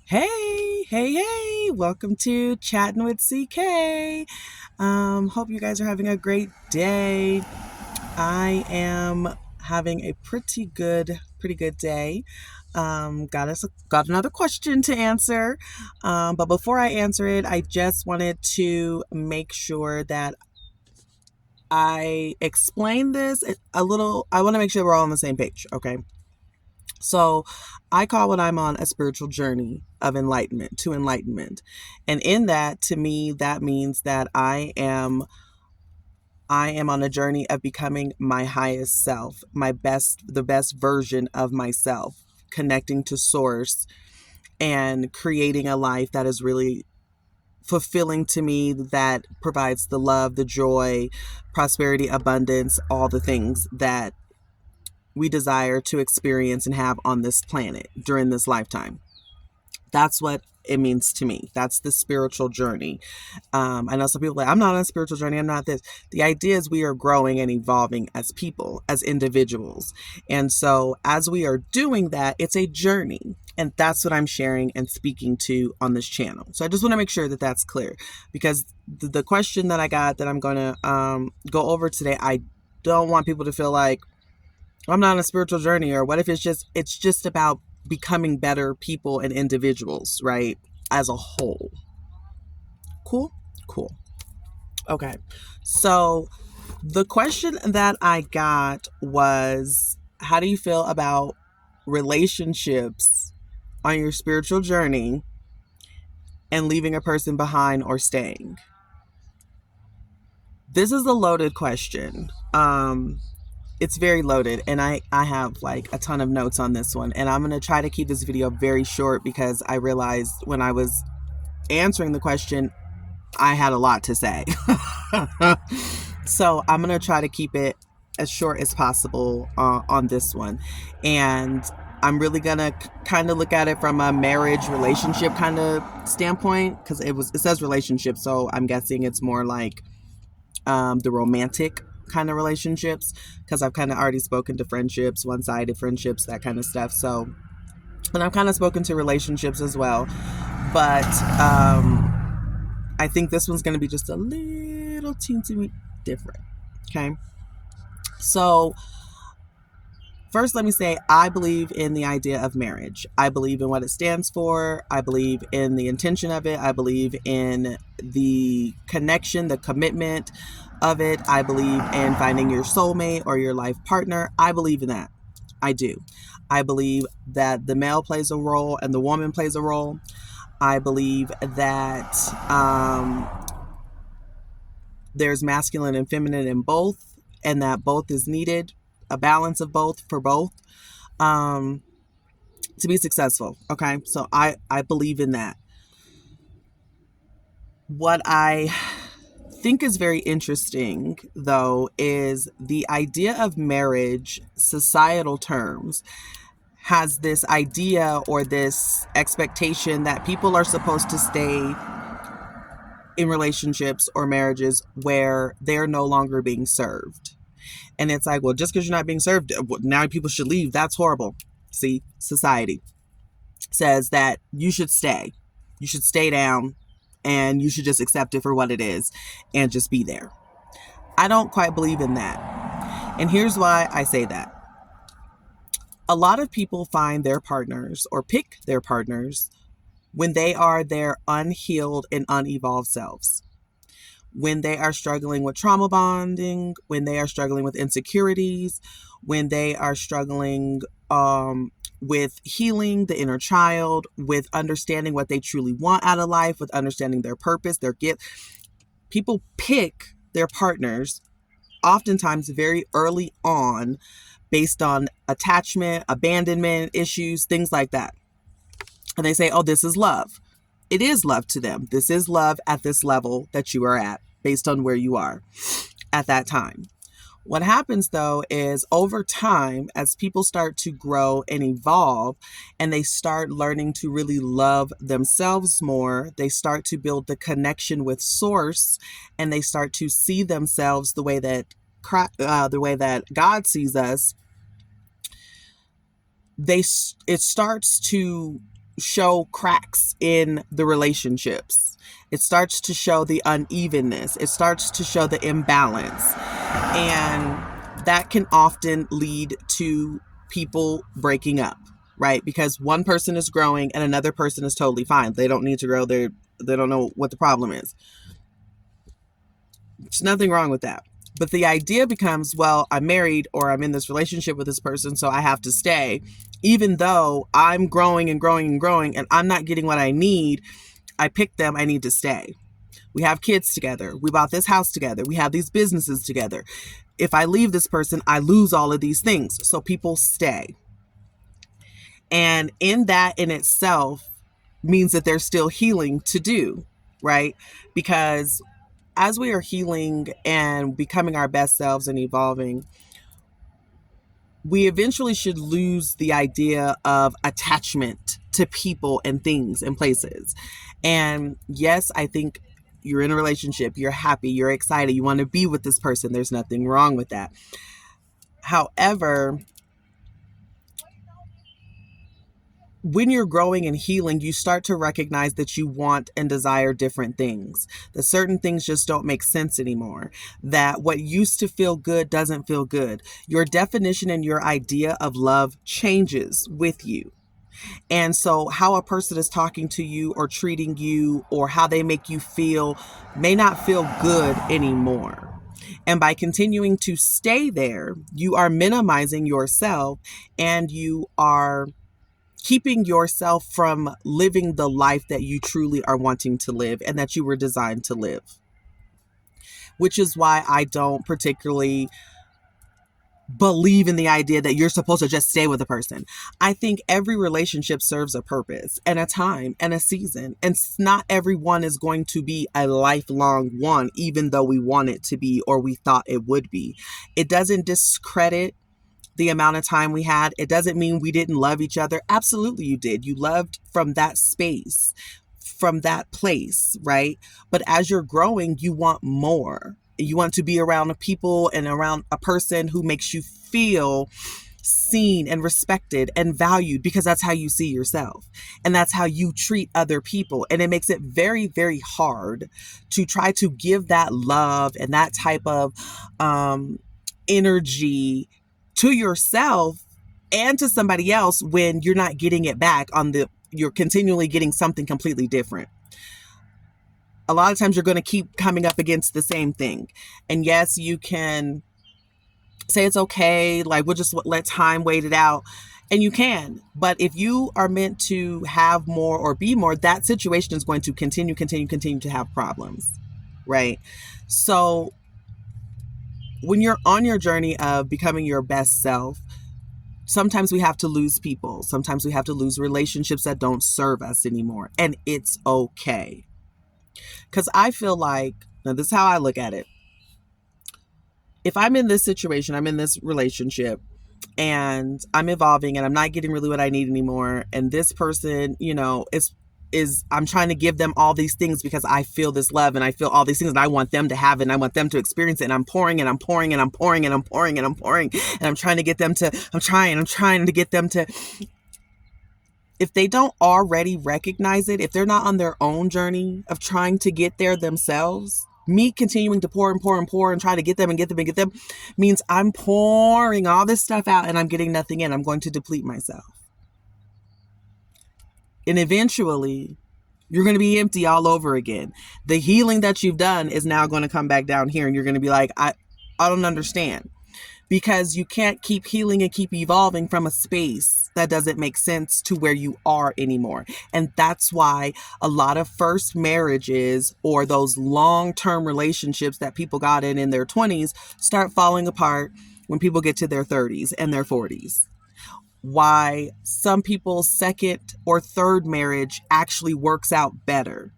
Hey, welcome to Chatting with CK. Hope you guys are having a great day. I am having a pretty good day. Got another question to answer. But before I answer it, I just wanted to make sure that I explain this a little. I want to make sure we're all on the same page, okay? So I call what I'm on a spiritual journey of enlightenment to enlightenment. And in that, to me, that means that I am on a journey of becoming my highest self, the best version of myself, connecting to source and creating a life that is really fulfilling to me, that provides the love, the joy, prosperity, abundance, all the things that we desire to experience and have on this planet during this lifetime. That's what it means to me. That's the spiritual journey. I know some people are like, I'm not on a spiritual journey. I'm not this. The idea is we are growing and evolving as people, as individuals. And so as we are doing that, it's a journey. And that's what I'm sharing and speaking to on this channel. So I just want to make sure that that's clear, because the question that I got that I'm going to go over today, I don't want people to feel like I'm not on a spiritual journey, or what if it's just about becoming better people and individuals, right? As a whole. Cool? Cool. Okay. So the question that I got was, how do you feel about relationships on your spiritual journey and leaving a person behind or staying? This is a loaded question. It's very loaded, and I have like a ton of notes on this one, and I'm going to try to keep this video very short because I realized when I was answering the question I had a lot to say. So I'm going to try to keep it as short as possible on this one. And I'm really going to kind of look at it from a marriage relationship kind of standpoint, because it says relationship, so I'm guessing it's more like the romantic kind of relationships, because I've kind of already spoken to friendships, one-sided friendships, that kind of stuff. So, and I've kind of spoken to relationships as well, but I think this one's going to be just a little teensy different. Okay. So first, let me say, I believe in the idea of marriage. I believe in what it stands for. I believe in the intention of it. I believe in the connection, the commitment of it. I believe in finding your soulmate or your life partner. I believe in that. I do. I believe that the male plays a role and the woman plays a role. I believe that there's masculine and feminine in both, and that both is needed, a balance of both for both, um, to be successful. Okay. So I believe in that. What I think is very interesting, though, is the idea of marriage, societal terms, has this idea or this expectation that people are supposed to stay in relationships or marriages where they're no longer being served. And it's like, well, just because you're not being served, now people should leave. That's horrible. See, society says that you should stay. You should stay down, and you should just accept it for what it is and just be there. I don't quite believe in that. And here's why I say that. A lot of people find their partners or pick their partners when they are their unhealed and unevolved selves, when they are struggling with trauma bonding, when they are struggling with insecurities, when they are struggling with healing the inner child, with understanding what they truly want out of life, with understanding their purpose, their gift. People pick their partners oftentimes very early on based on attachment, abandonment issues, things like that. And they say, oh, this is love. It is love to them. This is love at this level that you are at, based on where you are at that time. What happens, though, is over time, as people start to grow and evolve, and they start learning to really love themselves more, they start to build the connection with source, and they start to see themselves the way that God sees us. It starts to show cracks in the relationships. It starts to show the unevenness. It starts to show the imbalance. And that can often lead to people breaking up, right? Because one person is growing and another person is totally fine. They don't need to grow. They don't know what the problem is. There's nothing wrong with that. But the idea becomes, well, I'm married or I'm in this relationship with this person, so I have to stay. Even though I'm growing and growing and growing and I'm not getting what I need, I picked them, I need to stay. We have kids together. We bought this house together. We have these businesses together. If I leave this person, I lose all of these things. So people stay. And in that in itself means that there's still healing to do, right? Because as we are healing and becoming our best selves and evolving, we eventually should lose the idea of attachment to people and things and places. And yes, I think you're in a relationship, you're happy, you're excited, you want to be with this person. There's nothing wrong with that. However, when you're growing and healing, you start to recognize that you want and desire different things, that certain things just don't make sense anymore, that what used to feel good doesn't feel good. Your definition and your idea of love changes with you. And so how a person is talking to you or treating you or how they make you feel may not feel good anymore. And by continuing to stay there, you are minimizing yourself and you are keeping yourself from living the life that you truly are wanting to live and that you were designed to live. Which is why I don't particularly believe in the idea that you're supposed to just stay with a person. I think every relationship serves a purpose and a time and a season. And not everyone is going to be a lifelong one, even though we want it to be or we thought it would be. It doesn't discredit the amount of time we had. It doesn't mean we didn't love each other. Absolutely you did. You loved from that space, from that place, right? But as you're growing, you want more. You want to be around people and around a person who makes you feel seen and respected and valued, because that's how you see yourself and that's how you treat other people. And it makes it very, very hard to try to give that love and that type of energy to yourself and to somebody else when you're not getting it back you're continually getting something completely different. A lot of times you're going to keep coming up against the same thing. And yes, you can say it's okay, like we'll just let time wait it out. And you can. But if you are meant to have more or be more, that situation is going to continue to have problems, right? So when you're on your journey of becoming your best self, sometimes we have to lose people. Sometimes we have to lose relationships that don't serve us anymore. And it's okay. Because I feel like, now this is how I look at it. If I'm in this situation, I'm in this relationship and I'm evolving and I'm not getting really what I need anymore. And this person, I'm trying to give them all these things because I feel this love and I feel all these things and I want them to have it and I want them to experience it. And I'm pouring and I'm pouring and I'm pouring and I'm pouring and I'm pouring and I'm trying to get them to, I'm trying to get them to, if they don't already recognize it, if they're not on their own journey of trying to get there themselves, me continuing to pour and pour and pour and try to get them means I'm pouring all this stuff out and I'm getting nothing in. I'm going to deplete myself. And eventually, you're going to be empty all over again. The healing that you've done is now going to come back down here and you're going to be like, I don't understand. Because you can't keep healing and keep evolving from a space that doesn't make sense to where you are anymore. And that's why a lot of first marriages or those long-term relationships that people got in their 20s start falling apart when people get to their 30s and their 40s. Why some people's second or third marriage actually works out better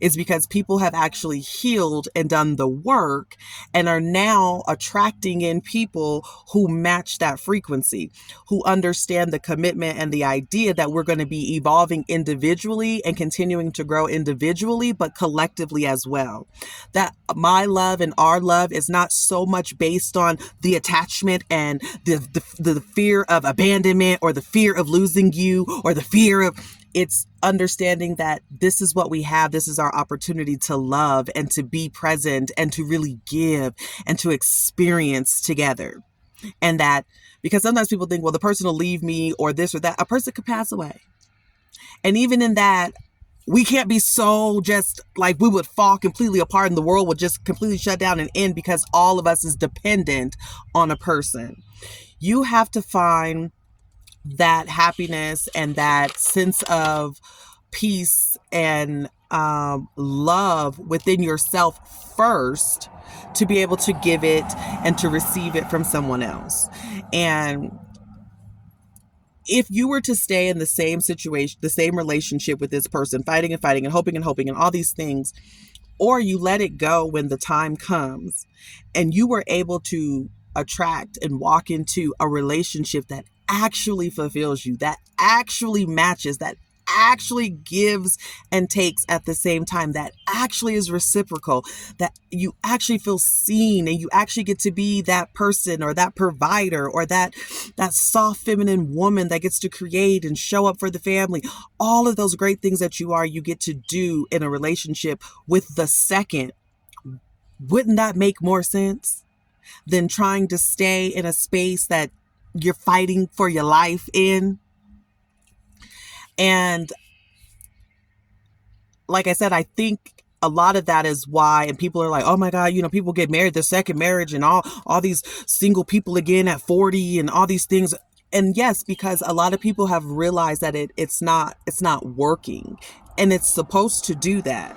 is because people have actually healed and done the work and are now attracting in people who match that frequency, who understand the commitment and the idea that we're going to be evolving individually and continuing to grow individually, but collectively as well. That my love and our love is not so much based on the attachment and the fear of abandonment or the fear of losing you or the fear of It's understanding that this is what we have. This is our opportunity to love and to be present and to really give and to experience together. And that, because sometimes people think, well, the person will leave me or this or that. A person could pass away. And even in that, we can't be so just like we would fall completely apart and the world would just completely shut down and end because all of us is dependent on a person. You have to find that happiness and that sense of peace and love within yourself first to be able to give it and to receive it from someone else. And if you were to stay in the same situation, the same relationship with this person, fighting and hoping and all these things, or you let it go when the time comes and you were able to attract and walk into a relationship that actually fulfills you, that actually matches, that actually gives and takes at the same time, that actually is reciprocal, that you actually feel seen and you actually get to be that person or that provider or that soft feminine woman that gets to create and show up for the family. All of those great things that you are, you get to do in a relationship with the second. Wouldn't that make more sense than trying to stay in a space that you're fighting for your life in? And like I said, I think a lot of that is why, and people are like, oh my God, people get married, their second marriage and all these single people again at 40 and all these things. And yes, because a lot of people have realized that it's not working, and it's supposed to do that.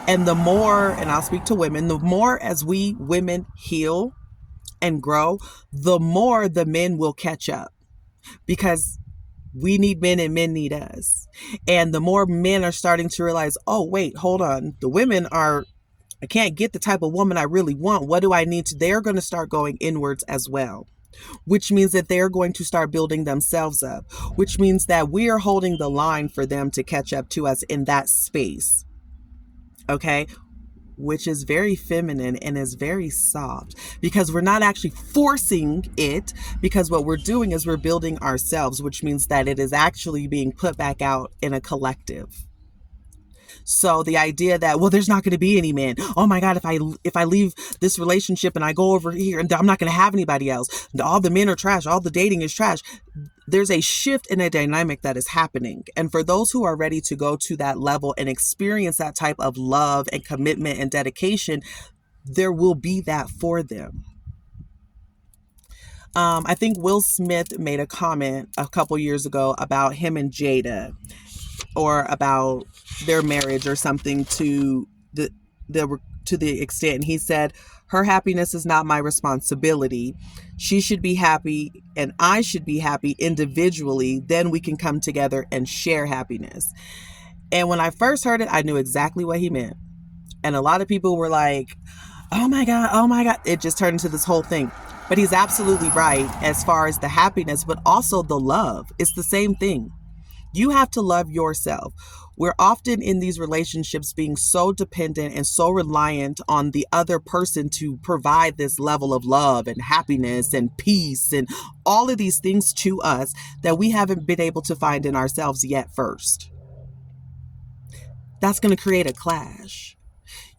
And the more, and I'll speak to women, the more as we women heal and grow, the more the men will catch up, because we need men and men need us. And the more men are starting to realize, oh, wait, hold on. The women I can't get the type of woman I really want. What do I need to? They're going to start going inwards as well, which means that they're going to start building themselves up, which means that we are holding the line for them to catch up to us in that space. Okay. Which is very feminine and is very soft, because we're not actually forcing it, because what we're doing is we're building ourselves, which means that it is actually being put back out in a collective. So the idea that, well, there's not going to be any men. Oh my God, if I leave this relationship and I go over here and I'm not going to have anybody else. All the men are trash. All the dating is trash. There's a shift in a dynamic that is happening. And for those who are ready to go to that level and experience that type of love and commitment and dedication, there will be that for them. I think Will Smith made a comment a couple years ago about him and Jada, or about their marriage or something, to the extent, and he said, her happiness is not my responsibility. She should be happy and I should be happy individually. Then we can come together and share happiness. And when I first heard it, I knew exactly what he meant. And a lot of people were like, oh my God. It just turned into this whole thing. But he's absolutely right as far as the happiness, but also the love. It's the same thing. You have to love yourself. We're often in these relationships being so dependent and so reliant on the other person to provide this level of love and happiness and peace and all of these things to us that we haven't been able to find in ourselves yet first. That's going to create a clash.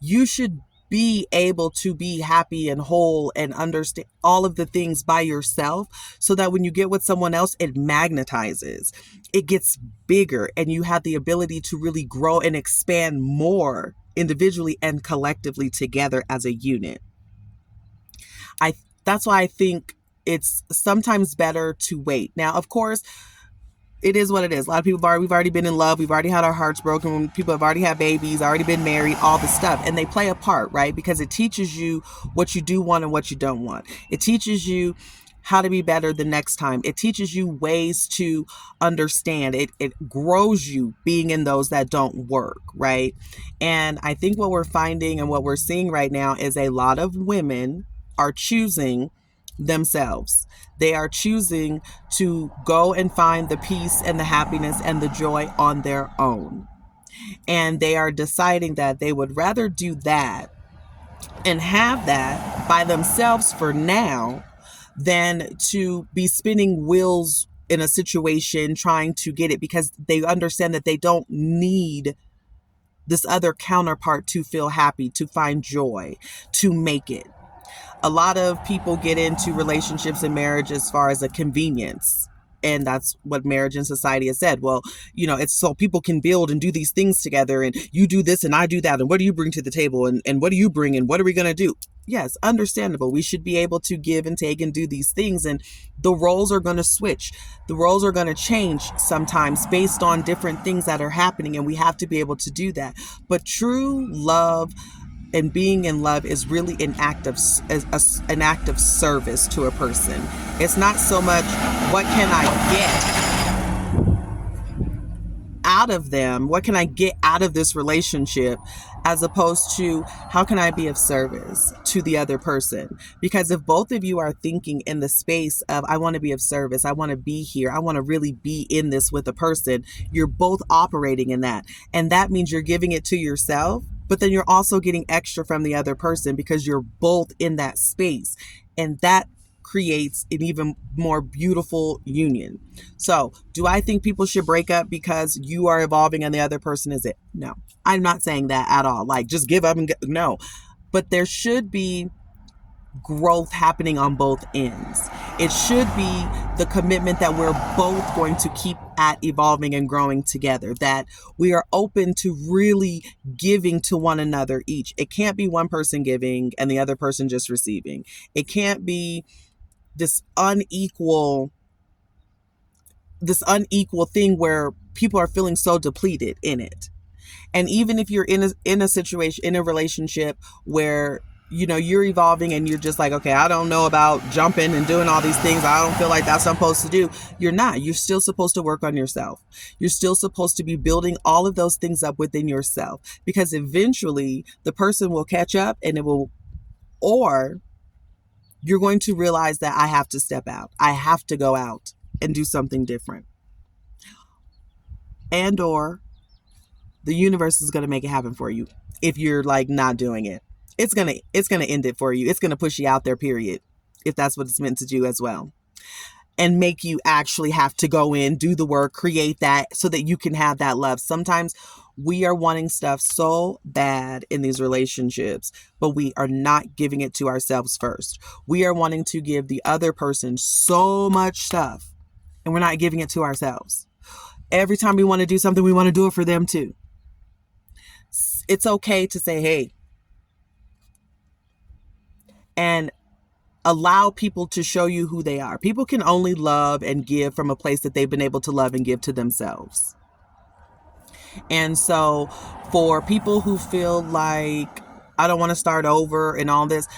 You should be able to be happy and whole and understand all of the things by yourself, so that when you get with someone else, it magnetizes, it gets bigger, and you have the ability to really grow and expand more individually and collectively together as a unit. That's why I think it's sometimes better to wait. Now, of course, it is what it is. A lot of people we've already been in love. We've already had our hearts broken. People have already had babies, already been married, all the stuff. And they play a part, right? Because it teaches you what you do want and what you don't want. It teaches you how to be better the next time. It teaches you ways to understand. It grows you being in those that don't work, right? And I think what we're finding and what we're seeing right now is a lot of women are choosing themselves. They are choosing to go and find the peace and the happiness and the joy on their own. And they are deciding that they would rather do that and have that by themselves for now than to be spinning wheels in a situation trying to get it because they understand that they don't need this other counterpart to feel happy, to find joy, to make it. A lot of people get into relationships and marriage as far as a convenience. And that's what marriage and society has said. Well, it's so people can build and do these things together, and you do this and I do that. And what do you bring to the table? And what do you bring? And what are we going to do? Yes, understandable. We should be able to give and take and do these things. And the roles are going to switch. The roles are going to change sometimes based on different things that are happening. And we have to be able to do that. But true love and being in love is really an act of service to a person. It's not so much what can I get out of them, what can I get out of this relationship, as opposed to how can I be of service to the other person. Because if both of you are thinking in the space of I want to be of service, I want to be here, I want to really be in this with a person, you're both operating in that. And that means you're giving it to yourself, but then you're also getting extra from the other person because you're both in that space. And that creates an even more beautiful union. So, do I think people should break up because you are evolving and the other person isn't? No, I'm not saying that at all. Like, just give up and no. But there should be growth happening on both ends. It should be the commitment that we're both going to keep at evolving and growing together, that we are open to really giving to one another each. It can't be one person giving and the other person just receiving. It can't be this unequal thing where people are feeling so depleted in it. And even if you're in a situation, in a relationship where you're evolving and you're just like, okay, I don't know about jumping and doing all these things, I don't feel like that's what I'm supposed to do. You're not. You're still supposed to work on yourself. You're still supposed to be building all of those things up within yourself, because eventually the person will catch up and or you're going to realize that I have to step out. I have to go out and do something different. And or the universe is going to make it happen for you if you're like not doing it. It's going to end it for you. It's going to push you out there, period, if that's what it's meant to do as well. And make you actually have to go in, do the work, create that so that you can have that love. Sometimes we are wanting stuff so bad in these relationships, but we are not giving it to ourselves first. We are wanting to give the other person so much stuff, and we're not giving it to ourselves. Every time we want to do something, we want to do it for them too. It's okay to say, hey, and allow people to show you who they are. People can only love and give from a place that they've been able to love and give to themselves. And so for people who feel like, I don't want to start over and all this,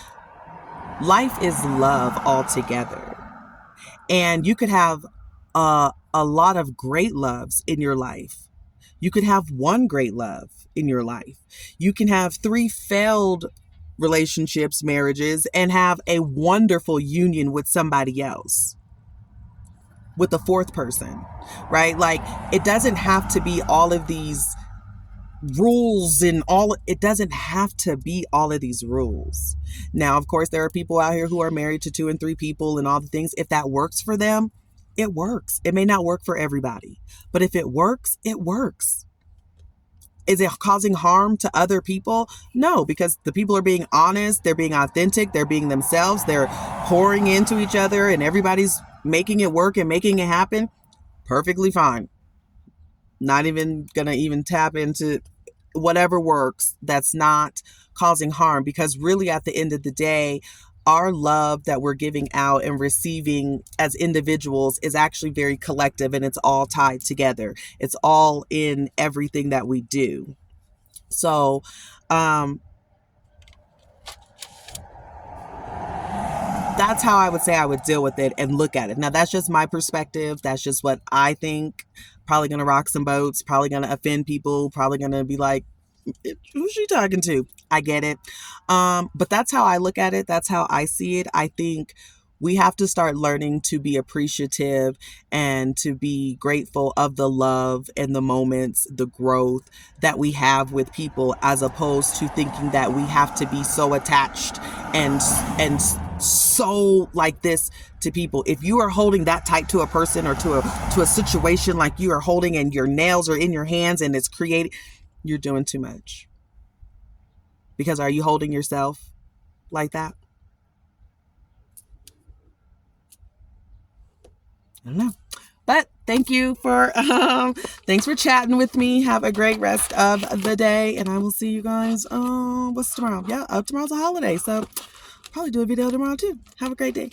life is love altogether. And you could have a lot of great loves in your life. You could have one great love in your life. You can have 3 failed relationships, marriages, and have a wonderful union with somebody else, with a 4th person, right? Like, it doesn't have to be all of these rules and it doesn't have to be all of these rules. Now, of course, there are people out here who are married to 2 and 3 people and all the things. If that works for them, it works. It may not work for everybody, but if it works, it works. Is it causing harm to other people? No, because the people are being honest, they're being authentic, they're being themselves, they're pouring into each other, and everybody's making it work and making it happen. Perfectly fine. Not even gonna even tap into whatever works that's not causing harm, because really at the end of the day, our love that we're giving out and receiving as individuals is actually very collective, and it's all tied together. It's all in everything that we do. So, that's how I would say I would deal with it and look at it. Now, that's just my perspective. That's just what I think. Probably going to rock some boats, probably going to offend people, probably going to be like, who's she talking to? I get it. But that's how I look at it. That's how I see it. I think we have to start learning to be appreciative and to be grateful of the love and the moments, the growth that we have with people, as opposed to thinking that we have to be so attached and so like this to people. If you are holding that tight to a person or to a situation, like you are holding and your nails are in your hands and it's creating, you're doing too much. Because are you holding yourself like that? I don't know. But thanks for chatting with me. Have a great rest of the day, and I will see you guys. What's tomorrow? Yeah, tomorrow's a holiday, so probably do a video tomorrow too. Have a great day.